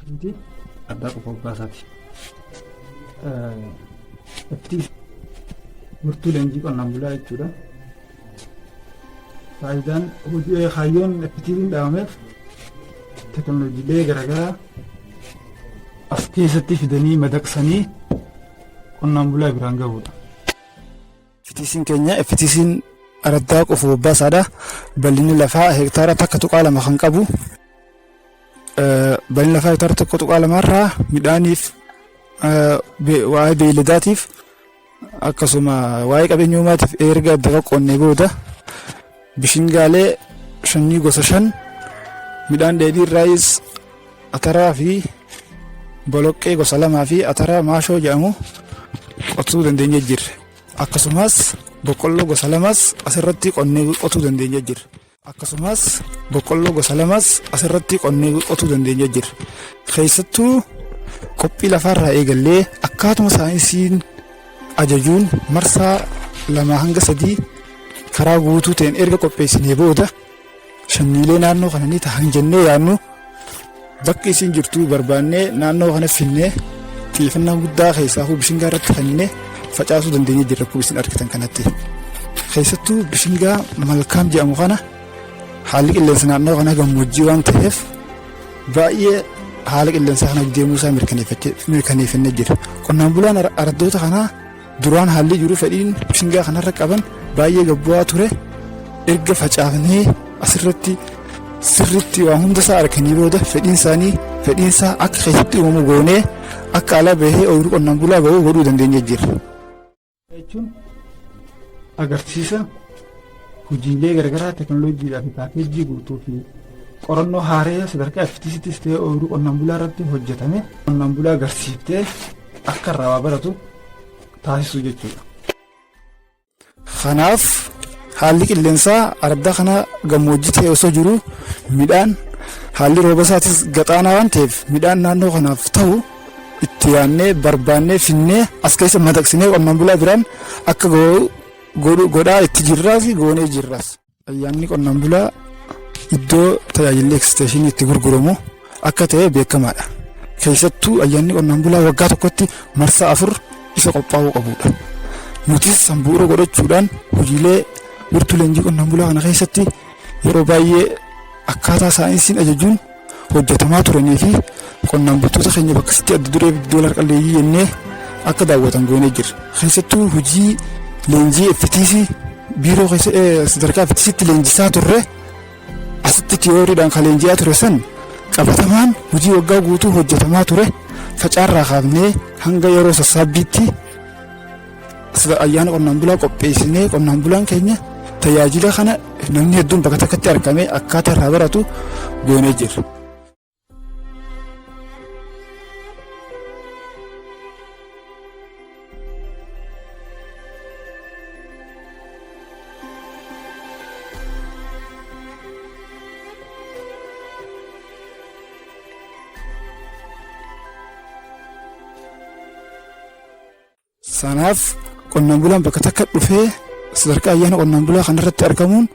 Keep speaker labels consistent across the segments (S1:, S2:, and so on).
S1: Inti addaa qofa obbaasaati. Murtuu leenjii qonnaan bulaa jechuudha. Faayidaan kaayyoon FTV'n dhaabameef teekinooloojiilee garaagaraa as keessatti fidanii madaqsanii qonnaan bulaa biraan gahuudha.
S2: FTC'n keenya FTC'n addaa qofa obbaasaadha. Bal'inni lafaa hektaara takka tuqaa lama kan qabu. Bal'inni lafaa hektaara tokko tuqaa lamarraa midhaaniif waa'ee beeyladaatiif akkasuma waa'ee qabeenya uumaatiif erga adda qonnee booda bishingaalee shanii gosa 5 midhaan dheedhii irraayis ataraa fi boloqqee gosa 2 fi ataraa maashoo jedhamu qotuu dandeenya jirre. Akkasumas boqqolloo gosa 2 asirratti qonnee qotuu dandeenya jirre. Akkasumas boqqolloo gosa 2 asirratti qonnee qotuu dandeenya jirre. Keessattuu qophii lafaarraa eegallee akkaatuma saayinsiin ajajuun marsaa 2 hanga 3 karaa guutuu ta'een erga qopheessinee booda shanniilee naannoo kana ni ta'an jennee yaadnu bakki isin jirtu barbaannee naannoo kana finnee xiyyeeffannaa guddaa keessaa bishingaa irratti kennee facaasuu dandeenya jirra akkuma isin argitan kanatti. Keessattuu bishingaa malkaam jedhamu kana haalli qilleensa naannoo kana gammoojjii waan ta'eef baay'ee haala qilleensa kana deemuusaa mirkaneeffannee jira. Qonnaan bulaan araddoota kanaa duraan haalli jiru fedhiin bishingaa kanarra qaban baay'ee gabbu'aa ture. Erga facaafnee asirratti sirriitti waan hunda isaa arganii booda fedhiinsaa akka keessatti uumamu goonee akka ala bahee ooyiruu qonnaan bulaa ga'uu godhuu dandeenya jira.
S1: Jechuun agarsiisa hojiilee garaagaraa teekinooloojiidhaa fi paakeejii guutuu fi qorannoo haaraa sadarkaa FTC'ttis ta'ee ooyiruu qonnaan bulaa irratti hojjetame qonnaan bulaa agarsiiftee akka irraa waa baratu taasisuu jechuudha.
S2: Kanaaf haalli qilleensaa ardaa kana gammoojjii ta'e osoo jiru midhaan haalli rooba isaatis gaxaanaa waan ta'eef midhaan naannoo kanaaf ta'u itti yaannee barbaannee finnee as keessa madaqsinee qonnaan bulaa biraan akka godhaa itti jirraas goonee jirras. Ayyaanni qonnaan bulaa iddoo tajaajilli eksteeshinii itti gurguramu akka ta'e beekamaadha. Keessattuu ayyaanni qonnaan bulaa waggaa tokkotti marsaa 4 isa qophaa'uu qabudha. Nutis sanbu'uura godhachuudhaan hojiilee murtuu leenjii qonnaan bulaa kana keessatti yeroo baay'ee akkaataa saayinsiin ajajuun hojjetamaa turanii fi qonnaan bultoota keenya bakkasitti adda duree doolaar qalleeyyii jennee akka daawwatan goonee jirra. Keessattuu hojii leenjii FTC biiroo sadarkaa FTC'tti leenjisaa turre asitti tiyooriidhaan kan leenji'aa ture san qabatamaan hojii waggaa guutuu hojjetamaa ture facaarraa kaafnee hanga yeroo sassaabbiitti ayyaana qonnaan bulaa qopheessinee qonnaan bulaan keenya tajaajila kana namni hedduun bakka takkatti argamee akkaataa irraa baratu goonee jirra. Sanaaf qonnaan bulaan bakka takka dhufee sadarkaa ayyaana qonnaan bulaa kanarratti argamuun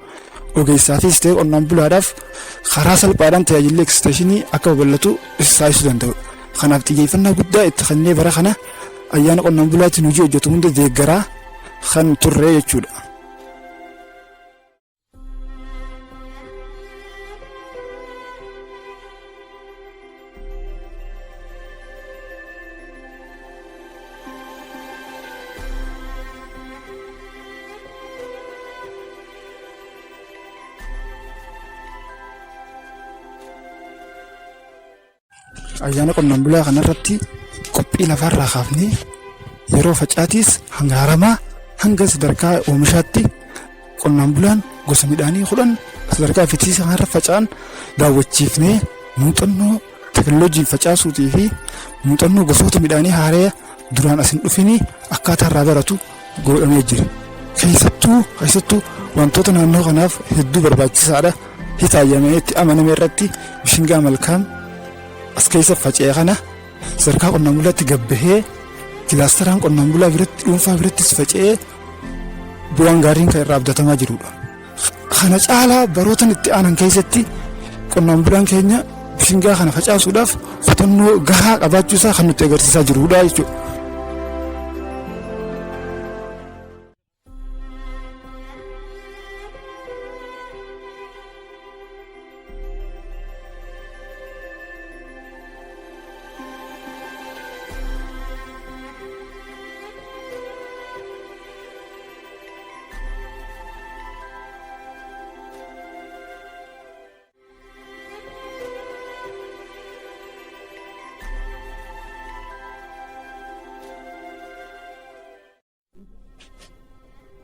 S2: ogeessaafis ta'e qonnaan bulaadhaaf karaa salphaadhaan tajaajilli eksteeshinii akka babal'atu taasisuu danda'u. Kanaaf xiyyeeffannaa guddaa itti kennee bara kana ayyaana qonnaan bulaatiin hojii hojjetu hunda deeggaraa kan turre jechuudha. Ayyaana qonnaan bulaa kanarratti qophii lafaarraa kaafnee yeroo facaatiis hanga haramaa hanga sadarkaa oomishaatti qonnaan bulaan gosa midhaanii 10 sadarkaa FTC kanarra faca'an daawwachiifnee muuxannoo teekinooloojii facaasuutii fi muuxannoo gosoota midhaanii haaraa duraan asin dhufinii akkaataa irraa baratu godhamee jira. Keessattuu wantoota naannoo kanaaf hedduu barbaachisaadha. Hitaayamee itti amaname irratti bishingaa malkaam as keessa faca'ee kana sadarkaa qonnaan bulaatti gabbahee kilaasteraan qonnaan bulaa biratti dhuunfaa birattis faca'ee bu'aan gaariin kan irraa abdatamaa jirudha. Kana caalaa barootan itti aanan keessatti qonnaan bulaan keenya bishingaa kana facaasuudhaaf kutannoo gahaa qabaachuu isaa kan nutti agarsiisaa jirudha jechuudha.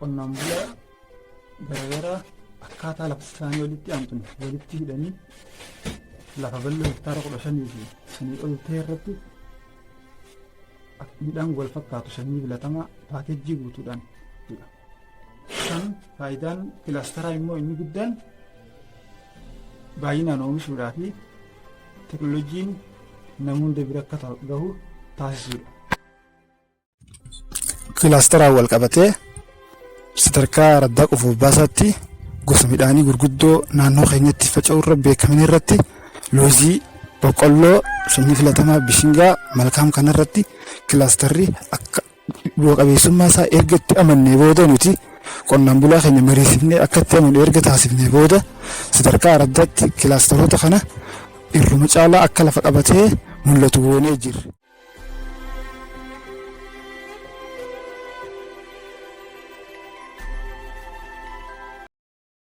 S1: Qonnaan bulaa garaagaraa akkaataa lafa isaanii walitti hidhanii lafa bal'oo hektaara 15 fi sanii ol ta'e irratti midhaan wal fakkaatu sanyii filatamaa paakeejii guutuudhaan jira. Kan faayidaan kilaasteraa immoo inni guddaan baay'inaan oomishuudhaa fi teekinooloojiin nama hunda bira akka gahu taasisuudha.
S2: Kilaasteraan wal qabatee sadarkaa raddaa qofuuf baasaatti gosa midhaanii gurguddoo naannoo keenyatti faca'uu irra beekaman irratti loozii, boqqolloo, sanyii filatamaa, bishingaa, malkaam kanarratti kilaasterri akka bu'a qabeessummaa isaa erga itti amannee booda nuti qonnaan bulaa keenya mariisifnee akka itti amanu erga taasifnee booda sadarkaa raddaatti kilaasteroota kana irruma caalaa akka lafa qabatee mul'atu goonee jirra.